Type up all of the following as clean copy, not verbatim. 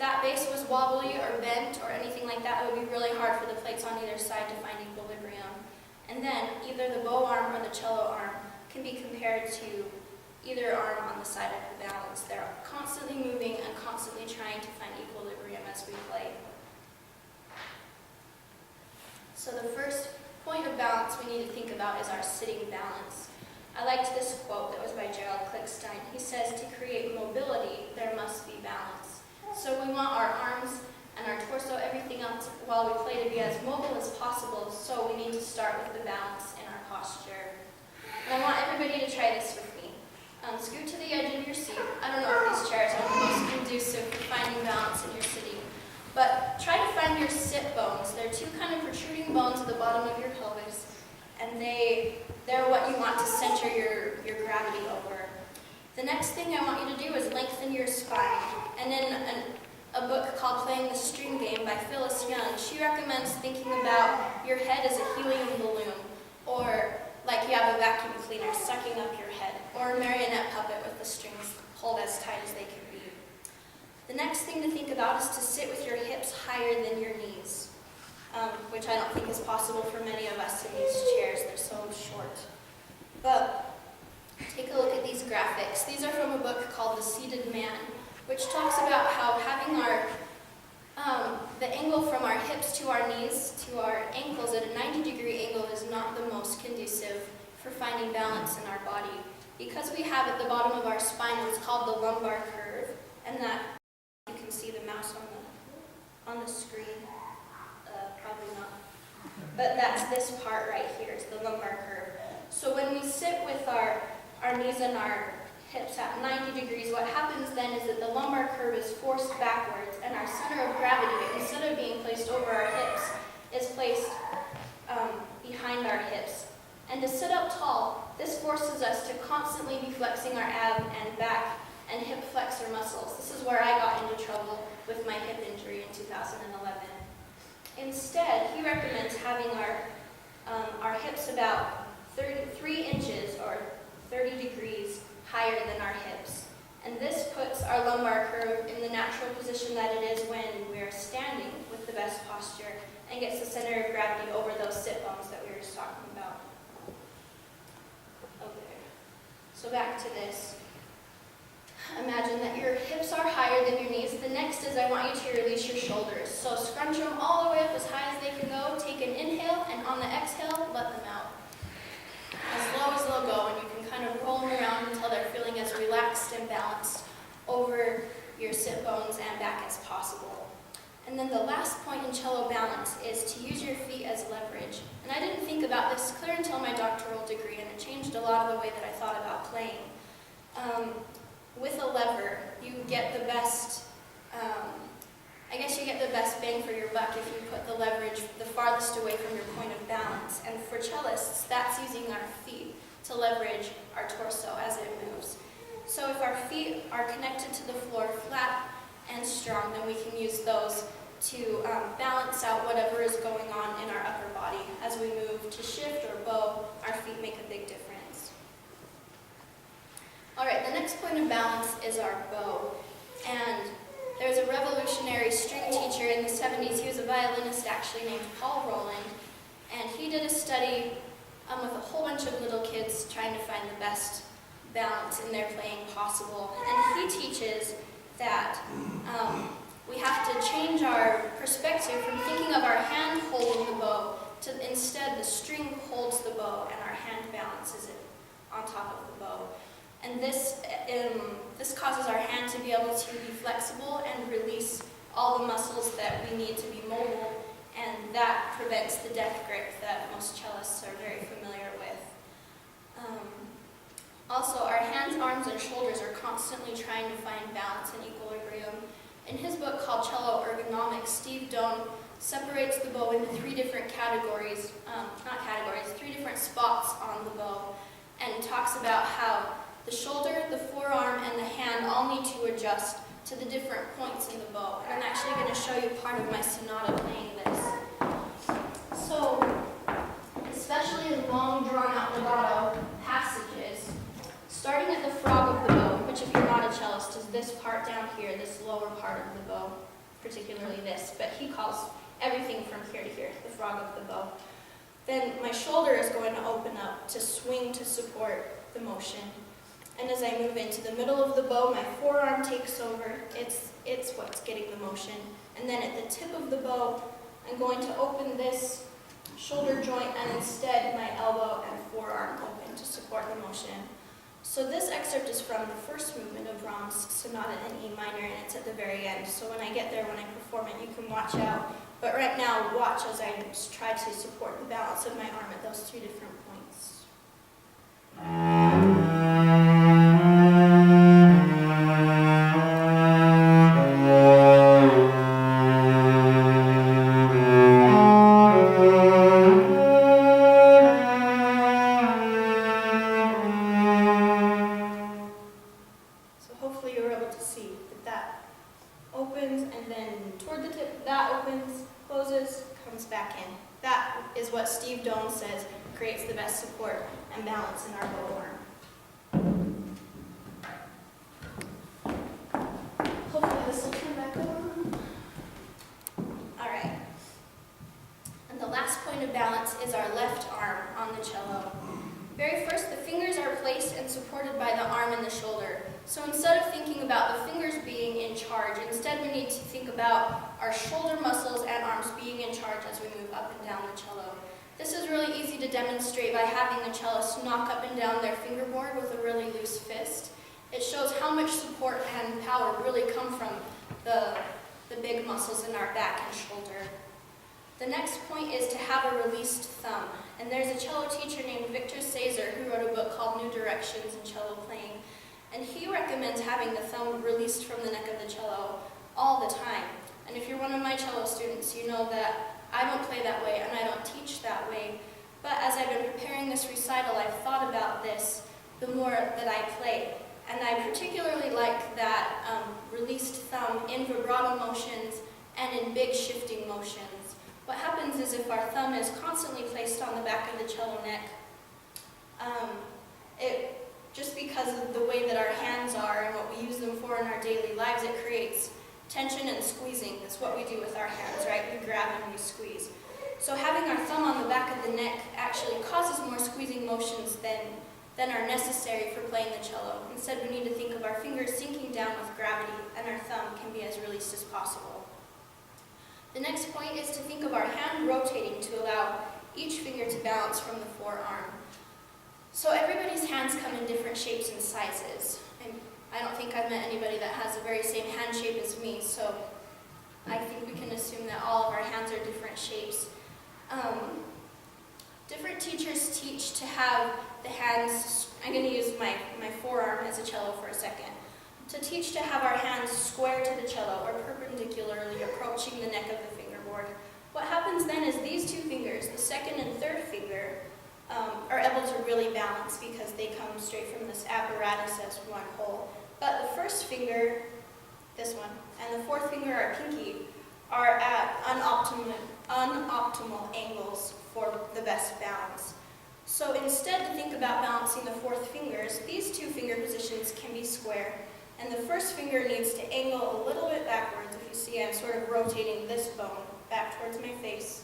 that bass was wobbly or bent or anything like that, it would be really hard for the plates on either side to find equilibrium. And then either the bow arm or the cello arm can be compared to either arm on the side of the balance. They're constantly moving and constantly trying to find equilibrium as we play. So the first point of balance we need to think about is our sitting balance. I liked this quote that was by Gerald Klickstein. He says, "To create mobility, there must be balance." So we want our arms and our torso, everything else while we play, to be as mobile as possible, so we need to start with the balance in our posture. And I want everybody to try this with me. Scoot to the edge of your seat. I don't know if these chairs are the most conducive for finding balance in your sitting, but try to find your sit bones. They're two kind of protruding bones at the bottom of your pelvis, and they're what you want to center your gravity over. The next thing I want you to do is lengthen your spine. And in a book called Playing the String Game by Phyllis Young, she recommends thinking about your head as a helium balloon, or like you have a vacuum cleaner sucking up your head, or a marionette puppet with the strings pulled as tight as they can be. The next thing to think about is to sit with your hips higher than your knees, which I don't think is possible for many of us in these chairs. They're so short. But take a look at these graphics. These are from a book called The Seated Man, which talks about how having the angle from our hips to our knees to our ankles at a 90-degree angle is not the most conducive for finding balance in our body. Because we have at the bottom of our spine what's called the lumbar curve, and that you can see the mouse on the screen. Probably not. But that's this part right here, is the lumbar curve. So when we sit with our knees and our hips at 90 degrees, what happens then is that the lumbar curve is forced backwards, and our center of gravity, instead of being placed over our hips, is placed behind our hips. And to sit up tall, this forces us to constantly be flexing our ab and back and hip flexor muscles. This is where I got into trouble with my hip injury in 2011. Instead, he recommends having our hips about 3 inches or 30 degrees higher than our hips. And this puts our lumbar curve in the natural position that it is when we're standing with the best posture, and gets the center of gravity over those sit bones that we were just talking about. Okay. So back to this. Imagine that your hips are higher than your knees. The next is I want you to release your shoulders. So scrunch them all the way up as high as they can go. Take an inhale, and on the exhale, let them out. As low as they'll go, and you can kind of roll them around until they're feeling as relaxed and balanced over your sit bones and back as possible. And then the last point in cello balance is to use your feet as leverage. And I didn't think about this clear until my doctoral degree, and it changed a lot of the way that I thought about playing. With a lever, you get the best, you get the best bang for your buck if you put the leverage the farthest away from your point of balance. And for cellists, that's using our feet to leverage our torso as it moves. So if our feet are connected to the floor flat and strong, then we can use those to balance out whatever is going on in our upper body. As we move to shift or bow, our feet make a big difference. All right, the next point of balance is our bow. And there was a revolutionary string teacher in the 70s. He was a violinist actually named Paul Roland. And he did a study with a whole bunch of little kids trying to find the best balance in their playing possible. And he teaches that we have to change our perspective from thinking of our hand holding the bow to instead the string holds the bow and our hand balances it on top of the bow. And this causes our hand to be able to be flexible and release all the muscles that we need to be mobile, and that prevents the death grip that most cellists are very familiar with. Also, our hands, arms, and shoulders are constantly trying to find balance and equilibrium. In his book called Cello Ergonomics, Steve Doan separates the bow into 3 different categories, 3 different spots on the bow, and talks about how the shoulder, the forearm, and the hand all need to adjust to the different points in the bow. And I'm actually going to show you part of my sonata playing this. So, especially in long, drawn-out legato passages, starting at the frog of the bow, which if you're not a cellist is this part down here, this lower part of the bow. particularly this, but he calls everything from here to here, the frog of the bow. Then my shoulder is going to open up to swing to support the motion. And as I move into the middle of the bow, my forearm takes over. It's what's getting the motion. And then at the tip of the bow, I'm going to open this shoulder joint and instead my elbow and forearm open to support the motion. So this excerpt is from the first movement of Brahms' Sonata in E minor, and it's at the very end. So when I get there, when I perform it, you can watch out. But right now, watch as I try to support the balance of my arm at those two different points. So hopefully you're able to see that opens, and then toward the tip, that opens, closes, comes back in. That is what Steve Doan says creates the best support and balance in our bow arm. Hopefully this will turn back on. All right. And the last point of balance is our left arm on the cello. Very first, the fingers are placed and supported by the arm and the shoulder. So instead of thinking about the fingers being in charge, instead we need to think about our shoulder muscles and arms being in charge as we move up and down the cello. This is really easy to demonstrate by having the cellist knock up and down their fingerboard with a really loose fist. It shows how much support and power really come from the big muscles in our back and shoulder. The next point is to have a released thumb. And there's a cello teacher named Victor Sazer who wrote a book called New Directions in Cello Playing. And he recommends having the thumb released from the neck of the cello all the time. And if you're one of my cello students, you know that I don't play that way and I don't teach that way. But as I've been preparing this recital, I've thought about this the more that I play. And I particularly like that released thumb in vibrato motions and in big shifting motions. What happens is if our thumb is constantly placed on the back of the cello neck, just because of the way that our hands are and what we use them for in our daily lives, it creates tension and squeezing. That's what we do with our hands, right? We grab and we squeeze. So having our thumb on the back of the neck actually causes more squeezing motions than are necessary for playing the cello. Instead, we need to think of our fingers sinking down with gravity, and our thumb can be as released as possible. The next point is to think of our hand rotating to allow each finger to balance from the forearm. So everybody's hands come in different shapes and sizes. I don't think I've met anybody that has the very same hand shape as me, so I think we can assume that all of our hands are different shapes. Different teachers teach to have the hands, I'm going to use my forearm as a cello for a second, to teach to have our hands square to the cello or perpendicularly approaching the neck of the fingerboard. What happens then is these two fingers, the second and third finger, are able to really balance because they come straight from this apparatus as one whole. But the first finger, this one, and the fourth finger, our pinky, are at unoptimal angles for the best balance. So instead to think about balancing the fourth fingers, these two finger positions can be square, and the first finger needs to angle a little bit backwards. If you see, I'm sort of rotating this bone back towards my face.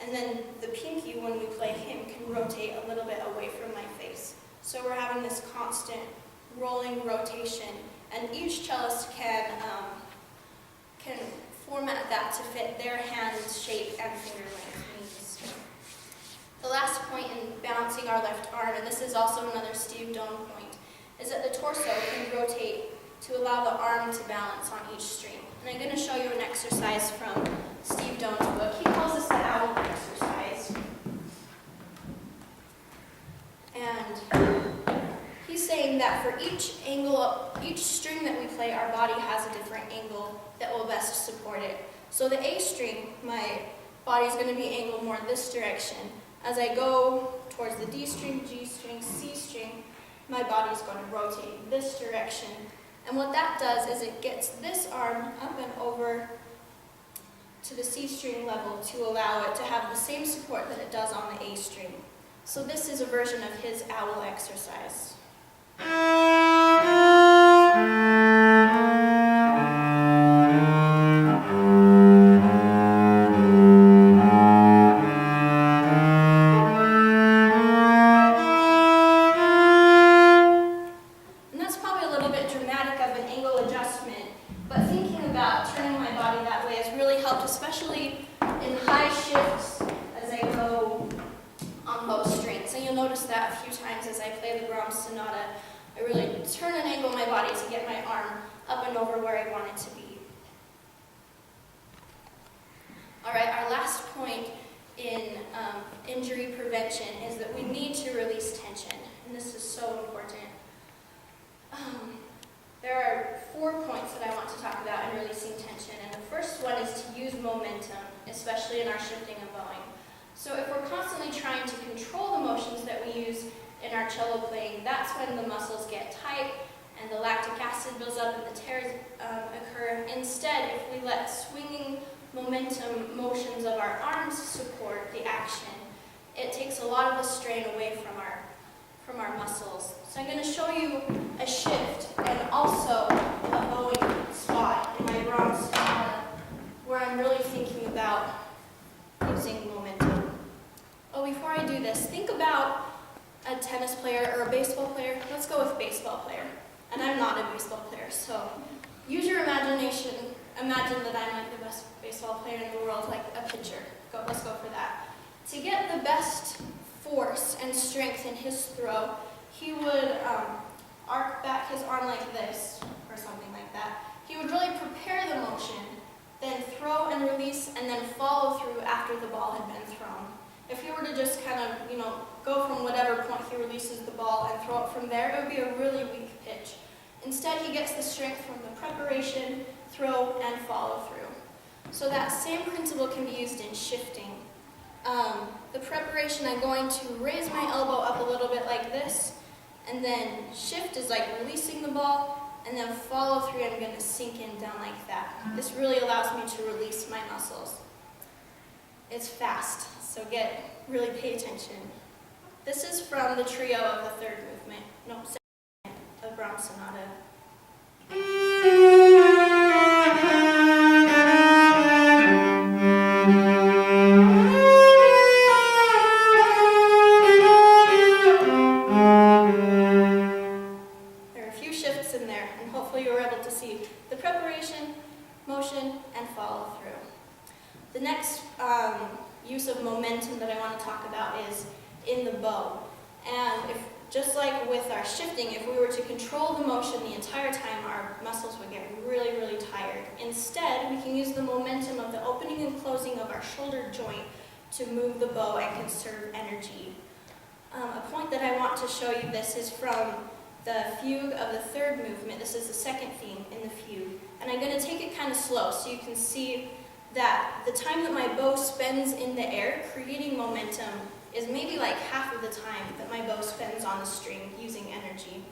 And then the pinky, when we play hymn, can rotate a little bit away from my face. So we're having this constant rolling rotation, and each cellist can format that to fit their hand shape and finger length needs. The last point in balancing our left arm, and this is also another Steve Doan point, is that the torso can rotate to allow the arm to balance on each string. And I'm going to show you an exercise from Steve Doan's book. He calls this the owl exercise. And he's saying that for each string that we play, our body has a different angle that will best support it. So the A string, my body's going to be angled more this direction. As I go towards the D string, G string, C string, my body's going to rotate this direction. And what that does is it gets this arm up and over to the C string level to allow it to have the same support that it does on the A string. So this is a version of his owl exercise. about turning my body that way has really helped, especially in high shifts as I go on bow strings. And you'll notice that a few times as I play the Brahms Sonata. I really turn and angle my body to get my arm up and over where I want it to be. All right, our last point in injury prevention is that we need to release tension, and this is so important. There are 4 points that I want to talk about in releasing tension, and the first one is to use momentum, especially in our shifting and bowing. So if we're constantly trying to control the motions that we use in our cello playing, that's when the muscles get tight and the lactic acid builds up and the tears occur. Instead, if we let swinging momentum motions of our arms support the action, it takes a lot of the strain away from our muscles. So I'm going to show you a shift and also a bowing spot in my Brahms Sonata where I'm really thinking about using momentum. Oh, before I do this, think about a tennis player or a baseball player. Let's go with baseball player. And I'm not a baseball player, so use your imagination. Imagine that I'm like the best baseball player in the world, like a pitcher. Let's go for that. To get the best force and strength in his throw, he would arc back his arm like this, or something like that. He would really prepare the motion, then throw and release, and then follow through after the ball had been thrown. If he were to just kind of, go from whatever point he releases the ball and throw it from there, it would be a really weak pitch. Instead, he gets the strength from the preparation, throw, and follow through. So that same principle can be used in shifting. The preparation, I'm going to raise my elbow up a little bit like this, and then shift is like releasing the ball, and then follow through, I'm going to sink in down like that. This really allows me to release my muscles. It's fast, so really pay attention. This is from the trio of the third movement, second movement of Brahms Sonata. There are a few shifts in there, and hopefully you were able to see the preparation, motion, and follow through. The next use of momentum that I want to talk about is in the bow. And just like with our shifting, if we were to control the motion the entire time, our muscles would get really, really tired. Instead, we can use the momentum of the opening and closing of our shoulder joint to move the bow and conserve energy. A point that I want to show you this is from the fugue of the third movement. This is the second theme in the fugue. And I'm going to take it kind of slow so you can see that the time that my bow spends in the air creating momentum is maybe like half of the time that my bow spends on the string using energy.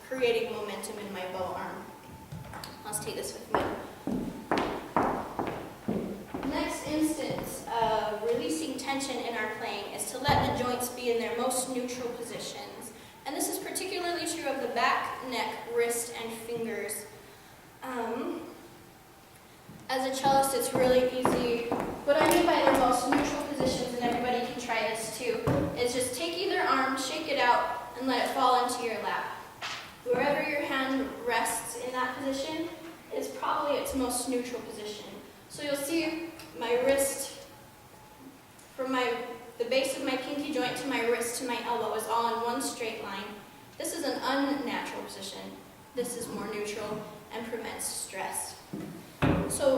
Creating momentum in my bow arm. Let's take this with me. Next instance of releasing tension in our playing is to let the joints be in their most neutral positions. And this is particularly true of the back, neck, wrist, and fingers. As a cellist, it's really easy. What I mean by their most neutral positions, and everybody can try this too, is just take either arm, shake it out, and let it fall into your lap. Wherever your hand rests in that position is probably its most neutral position. So you'll see my wrist, from the base of my pinky joint to my wrist to my elbow is all in one straight line. This is an unnatural position. This is more neutral and prevents stress. So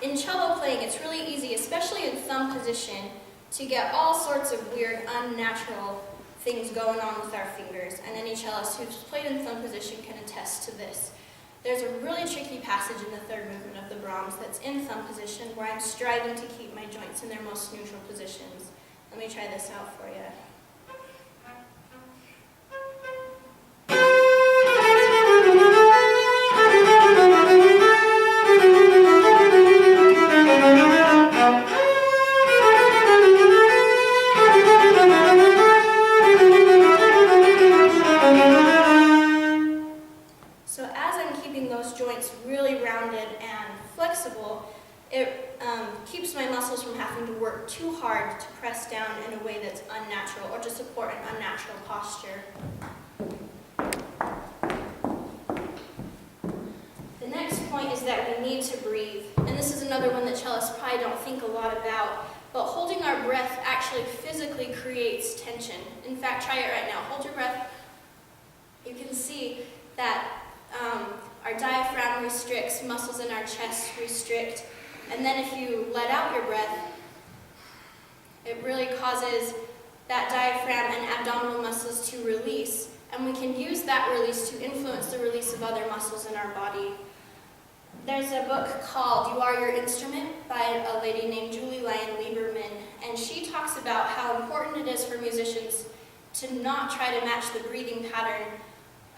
in cello playing, it's really easy, especially in thumb position, to get all sorts of weird, unnatural things going on with our fingers, and any cellist who's played in thumb position can attest to this. There's a really tricky passage in the third movement of the Brahms that's in thumb position where I'm striving to keep my joints in their most neutral positions. Let me try this out for you. from having to work too hard to press down in a way that's unnatural or to support an unnatural posture. The next point is that we need to breathe. And this is another one that cellists probably don't think a lot about, but holding our breath actually physically creates tension. In fact, try it right now. Hold your breath. You can see that our diaphragm restricts, muscles in our chest restrict, and then if you let out your breath, it really causes that diaphragm and abdominal muscles to release, and we can use that release to influence the release of other muscles in our body. There's a book called You Are Your Instrument by a lady named Julie Lyon Lieberman, and she talks about how important it is for musicians to not try to match the breathing pattern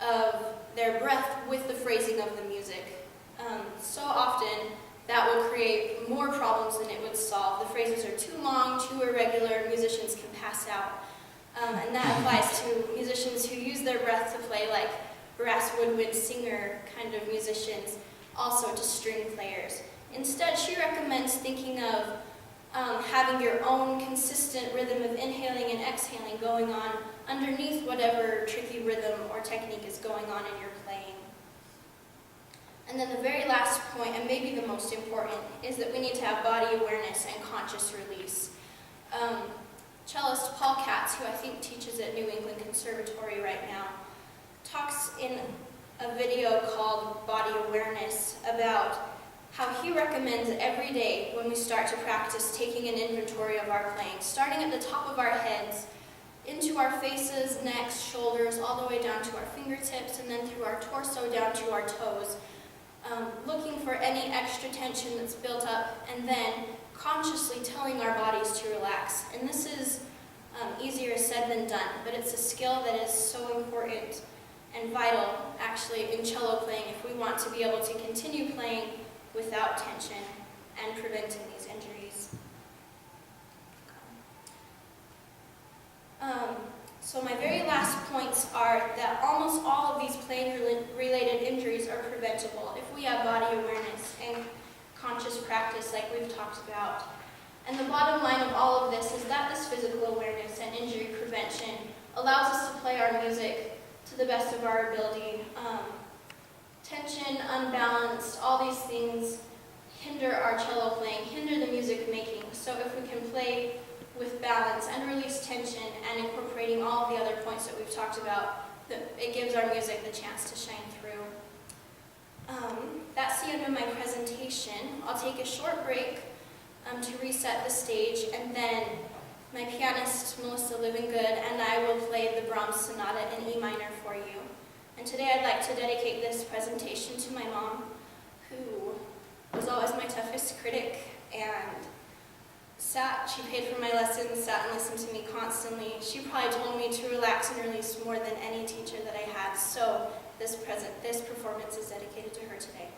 of their breath with the phrasing of the music. So often that will create more problems than it would solve. The phrases are too long, too irregular, musicians can pass out. And that applies to musicians who use their breath to play like brass woodwind singer kind of musicians, also to string players. Instead, she recommends thinking of having your own consistent rhythm of inhaling and exhaling going on underneath whatever tricky rhythm or technique is going on in your playing. And then the very last point, and maybe the most important, is that we need to have body awareness and conscious release. Cellist Paul Katz, who I think teaches at New England Conservatory right now, talks in a video called Body Awareness about how he recommends every day when we start to practice taking an inventory of our playing, starting at the top of our heads, into our faces, necks, shoulders, all the way down to our fingertips, and then through our torso down to our toes, looking for any extra tension that's built up, and then consciously telling our bodies to relax. And this is easier said than done, but it's a skill that is so important and vital, actually, in cello playing if we want to be able to continue playing without tension and preventing these injuries. So my very last points are that almost all of these playing-related injuries are preventable if we have body awareness and conscious practice like we've talked about. And the bottom line of all of this is that this physical awareness and injury prevention allows us to play our music to the best of our ability. Tension, unbalanced, all these things hinder our cello playing, hinder the music making. So if we can play with balance and release tension and incorporating all of the other points that we've talked about, it gives our music the chance to shine through. That's the end of my presentation. I'll take a short break to reset the stage, and then my pianist, Melissa Livingood, and I will play the Brahms Sonata in E minor for you. And today I'd like to dedicate this presentation to my mom, who was always my toughest critic, and she paid for my lessons, sat and listened to me constantly. She probably told me to relax and release more than any teacher that I had, so this performance is dedicated to her today.